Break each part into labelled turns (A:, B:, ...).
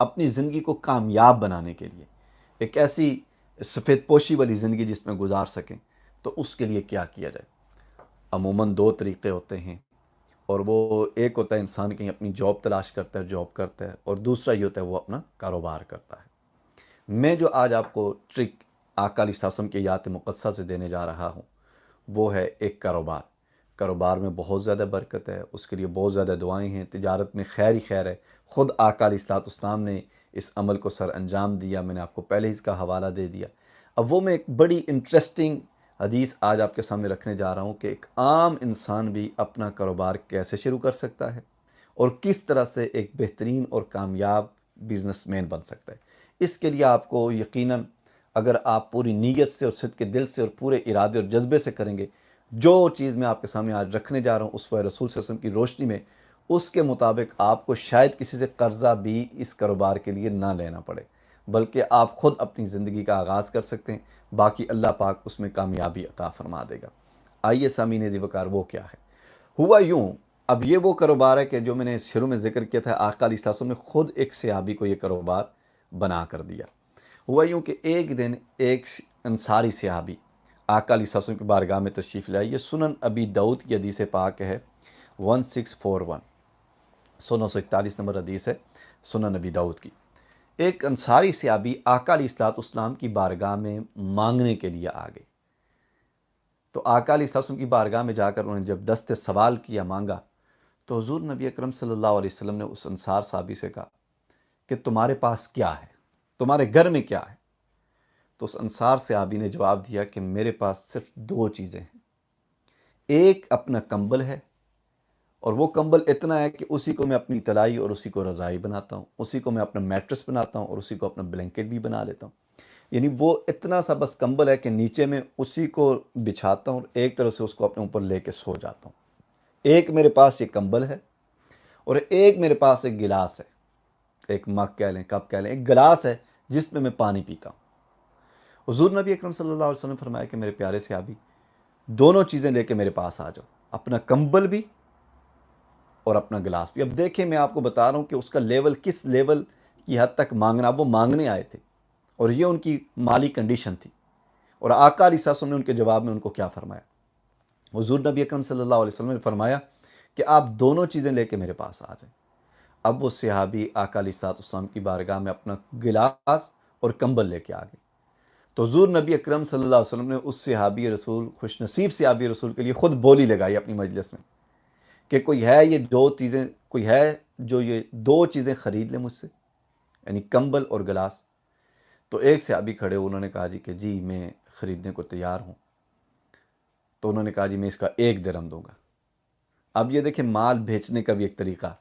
A: اپنی زندگی کو کامیاب بنانے کے لیے، ایک ایسی سفید پوشی والی زندگی جس میں گزار سکیں، تو اس کے لیے کیا کیا جائے؟ عموماً دو طریقے ہوتے ہیں، اور وہ ایک ہوتا ہے انسان کہیں اپنی جاب تلاش کرتا ہے، جاب کرتا ہے، اور دوسرا یہ ہوتا ہے وہ اپنا کاروبار کرتا ہے۔ میں جو آج آپ کو ٹرک آقا علیہ السلام کی آیات مقدسہ سے دینے جا رہا ہوں، وہ ہے ایک کاروبار۔ کاروبار میں بہت زیادہ برکت ہے، اس کے لیے بہت زیادہ دعائیں ہیں، تجارت میں خیر ہی خیر ہے۔ خود آقا علیہ السلام نے اس عمل کو سر انجام دیا، میں نے آپ کو پہلے اس کا حوالہ دے دیا۔ اب وہ میں ایک بڑی انٹرسٹنگ حدیث آج آپ کے سامنے رکھنے جا رہا ہوں کہ ایک عام انسان بھی اپنا کاروبار کیسے شروع کر سکتا ہے، اور کس طرح سے ایک بہترین اور کامیاب بزنس مین بن سکتا ہے۔ اس کے لیے آپ کو یقیناً اگر آپ پوری نیت سے اور صدق دل سے اور پورے ارادے اور جذبے سے کریں گے، جو چیز میں آپ کے سامنے آج رکھنے جا رہا ہوں اسوہ رسول صلی اللہ علیہ وسلم کی روشنی میں، اس کے مطابق آپ کو شاید کسی سے قرضہ بھی اس کاروبار کے لیے نہ لینا پڑے، بلکہ آپ خود اپنی زندگی کا آغاز کر سکتے ہیں، باقی اللہ پاک اس میں کامیابی عطا فرما دے گا۔ آئیے سامعین عزیز وقار، وہ کیا ہے؟ ہوا یوں، اب یہ وہ کاروبار ہے کہ جو میں نے شروع میں ذکر کیا تھا، آقا علیہ السلام نے خود ایک صحابی کو یہ کاروبار بنا کر دیا۔ ہوا یوں کہ ایک دن ایک انصاری صحابی آقا علیہ السلام کی بارگاہ میں تشریف لائے۔ یہ سنن ابی داؤد کی حدیث پاک ہے 1641، 941 نمبر حدیث ہے سنن ابی داؤد کی۔ ایک انصاری صحابی آقا علیہ السلام کی بارگاہ میں مانگنے کے لیے آ گئے۔ تو آقا علیہ السلام کی بارگاہ میں جا کر انہوں نے جب دست سوال کیا، مانگا، تو حضور نبی اکرم صلی اللہ علیہ وسلم نے اس انصار صحابی سے کہا کہ تمہارے پاس کیا ہے، تمہارے گھر میں کیا ہے؟ تو اس انصار صحابی نے جواب دیا کہ میرے پاس صرف دو چیزیں ہیں، ایک اپنا کمبل ہے، اور وہ کمبل اتنا ہے کہ اسی کو میں اپنی تلائی اور اسی کو رضائی بناتا ہوں، اسی کو میں اپنا میٹرس بناتا ہوں اور اسی کو اپنا بلینکٹ بھی بنا لیتا ہوں۔ یعنی وہ اتنا سا بس کمبل ہے کہ نیچے میں اسی کو بچھاتا ہوں اور ایک طرح سے اس کو اپنے اوپر لے کے سو جاتا ہوں۔ ایک میرے پاس یہ کمبل ہے، اور ایک میرے پاس ایک گلاس ہے، ایک مگ کہہ لیں، کپ کہہ لیں، ایک گلاس ہے جس میں پانی پیتا ہوں۔ حضور نبی اکرم صلی اللہ علیہ وسلم نے فرمایا کہ میرے پیارے صحابی، دونوں چیزیں لے کے میرے پاس آ جاؤ، اپنا کمبل بھی اور اپنا گلاس بھی۔ اب دیکھیں، میں آپ کو بتا رہا ہوں کہ اس کا لیول کس لیول کی حد تک مانگنا، وہ مانگنے آئے تھے اور یہ ان کی مالی کنڈیشن تھی۔ اور آقا علیہ السلام نے ان کے جواب میں ان کو کیا فرمایا؟ حضور نبی اکرم صلی اللہ علیہ وسلم نے فرمایا کہ آپ دونوں چیزیں لے کے میرے پاس آ جائیں۔ اب وہ صحابی آقا علیہ السلام کی بارگاہ میں اپنا گلاس اور کمبل لے کے آ گئے۔ تو حضور نبی اکرم صلی اللہ علیہ وسلم نے اس صحابی رسول، خوش نصیب صحابی رسول کے لیے خود بولی لگائی اپنی مجلس میں کہ کوئی ہے یہ دو چیزیں، کوئی ہے جو یہ دو چیزیں خرید لے مجھ سے، یعنی کمبل اور گلاس؟ تو ایک صحابی کھڑے، انہوں نے کہا جی کہ جی میں خریدنے کو تیار ہوں۔ تو انہوں نے کہا جی میں اس کا 1 درہم دوں گا۔ اب یہ دیکھیں، مال بیچنے کا بھی ایک طریقہ۔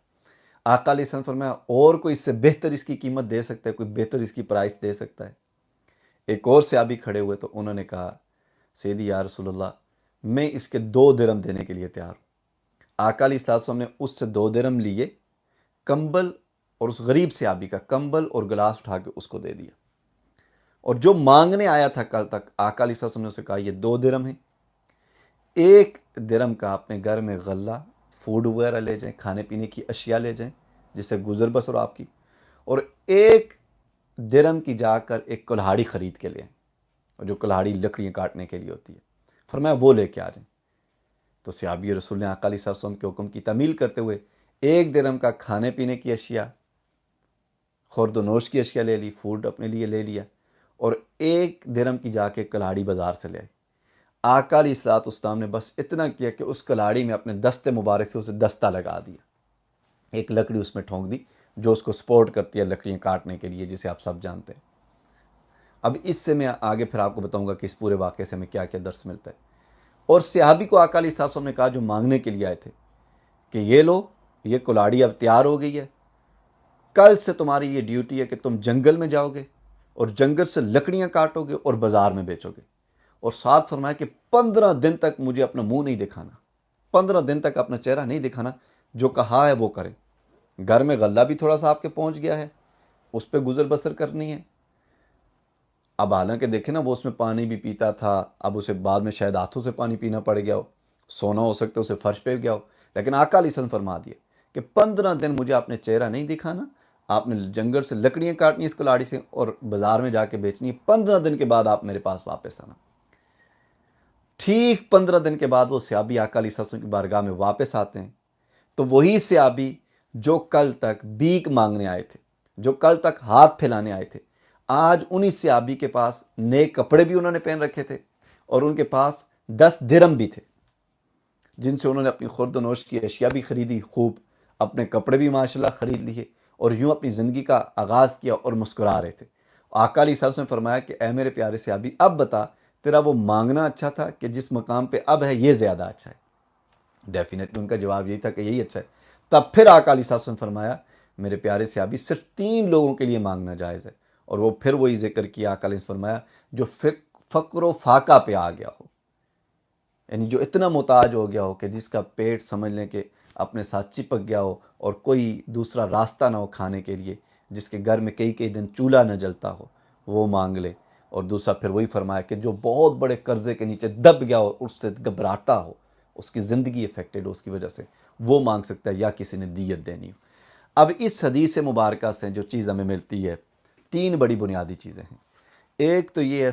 A: آقا علیہ السلام فرمایا اور کوئی اس سے بہتر اس کی قیمت دے سکتا ہے، کوئی بہتر اس کی پرائس دے سکتا ہے؟ ایک اور صحابی کھڑے ہوئے تو انہوں نے کہا سیدی یا رسول اللہ، میں اس کے 2 درہم دینے کے لیے تیار ہوں۔ آقا علیہ السلام نے اس سے 2 درہم لیے، کمبل اور اس غریب صحابی کا کمبل اور گلاس اٹھا کے اس کو دے دیا۔ اور جو مانگنے آیا تھا کل تک، آقا علیہ السلام نے اسے کہا یہ 2 درہم ہیں، 1 درہم کا اپنے گھر میں غلہ، فوڈ وغیرہ لے جائیں، کھانے پینے کی اشیاء لے جائیں جس سے گزر بسر آپ کی، اور 1 درہم کی جا کر ایک کلہاڑی خرید کے لے آئیں، اور جو کلہاڑی لکڑیاں کاٹنے کے لیے ہوتی ہے، فرمایا وہ لے کے آ جائیں۔ تو صحابی رسول نے آقا علیہ السلام کے حکم کی تعمیل کرتے ہوئے 1 درہم کا کھانے پینے کی اشیاء، خورد و نوش کی اشیاء لے لی، فوڈ اپنے لیے لے لیا، اور 1 درہم کی جا کے کلہاڑی بازار سے لے آئی۔ آقا علیہ السلام نے بس اتنا کیا کہ اس کلاڑی میں اپنے دستے مبارک سے اسے دستہ لگا دیا، ایک لکڑی اس میں ٹھونک دی جو اس کو سپورٹ کرتی ہے لکڑیاں کاٹنے کے لیے، جسے آپ سب جانتے ہیں۔ اب اس سے میں آگے پھر آپ کو بتاؤں گا کہ اس پورے واقعے سے ہمیں کیا کیا درس ملتا ہے۔ اور صحابی کو آقا علیہ السلام نے کہا جو مانگنے کے لیے آئے تھے کہ یہ لو، یہ کلاڑی اب تیار ہو گئی ہے، کل سے تمہاری یہ ڈیوٹی ہے کہ تم جنگل میں جاؤ گے اور جنگل سے لکڑیاں کاٹو گے اور بازار میں بیچو گے، اور ساتھ فرمایا کہ 15 دن تک مجھے اپنا منہ نہیں دکھانا، 15 دن تک اپنا چہرہ نہیں دکھانا، جو کہا ہے وہ کریں۔ گھر میں غلہ بھی تھوڑا سا آپ کے پہنچ گیا ہے، اس پہ گزر بسر کرنی ہے۔ اب حالانکہ دیکھیں نا، وہ اس میں پانی بھی پیتا تھا، اب اسے بعد میں شاید ہاتھوں سے پانی پینا پڑ گیا ہو، سونا ہو سکتا ہے اسے فرش پہ گیا ہو، لیکن آقا علیہ السلام فرما دیا کہ 15 دن مجھے اپنے چہرہ نہیں دکھانا، آپ نے جنگل سے لکڑیاں کاٹنی اس کلاڑی سے اور بازار میں جا کے بیچنی ہے، 15 دن کے بعد آپ میرے پاس واپس آنا۔ ٹھیک 15 دن کے بعد وہ صحابی آقا علیہ السلام کی بارگاہ میں واپس آتے ہیں، تو وہی صحابی جو کل تک بھیک مانگنے آئے تھے، جو کل تک ہاتھ پھیلانے آئے تھے، آج انہی صحابی کے پاس نئے کپڑے بھی انہوں نے پہن رکھے تھے اور ان کے پاس 10 درہم بھی تھے، جن سے انہوں نے اپنی خورد و نوش کی اشیاء بھی خریدی، خوب اپنے کپڑے بھی ماشاءاللہ خرید لیے اور یوں اپنی زندگی کا آغاز کیا اور مسکرا رہے تھے۔ آقا علیہ السلام نے فرمایا کہ اے میرے پیارے صحابی، اب بتا تیرا وہ مانگنا اچھا تھا کہ جس مقام پہ اب ہے یہ زیادہ اچھا ہے؟ ڈیفینیٹلی ان کا جواب یہی تھا کہ یہی اچھا ہے۔ تب پھر آقا علیہ السلام نے فرمایا میرے پیارے صحابی صرف 3 لوگوں کے لیے مانگنا جائز ہے، اور وہ پھر وہی ذکر کیا آقا علیہ السلام نے فرمایا جو فقر و فاقہ پہ آ گیا ہو، یعنی جو اتنا محتاج ہو گیا ہو کہ جس کا پیٹ سمجھ لیں کہ اپنے ساتھ چپک گیا ہو اور کوئی دوسرا راستہ نہ ہو کھانے کے لیے، جس کے گھر میں کئی دن چولہا نہ جلتا ہو، وہ مانگ لے۔ اور دوسرا پھر وہی فرمایا کہ جو بہت بڑے قرضے کے نیچے دب گیا ہو، اس سے گھبراتا ہو، اس کی زندگی افیکٹڈ ہو اس کی وجہ سے، وہ مانگ سکتا ہے، یا کسی نے دیت دینی ہو۔ اب اس حدیث مبارکہ سے جو چیز ہمیں ملتی ہے، 3 بڑی بنیادی چیزیں ہیں۔ ایک تو یہ ہے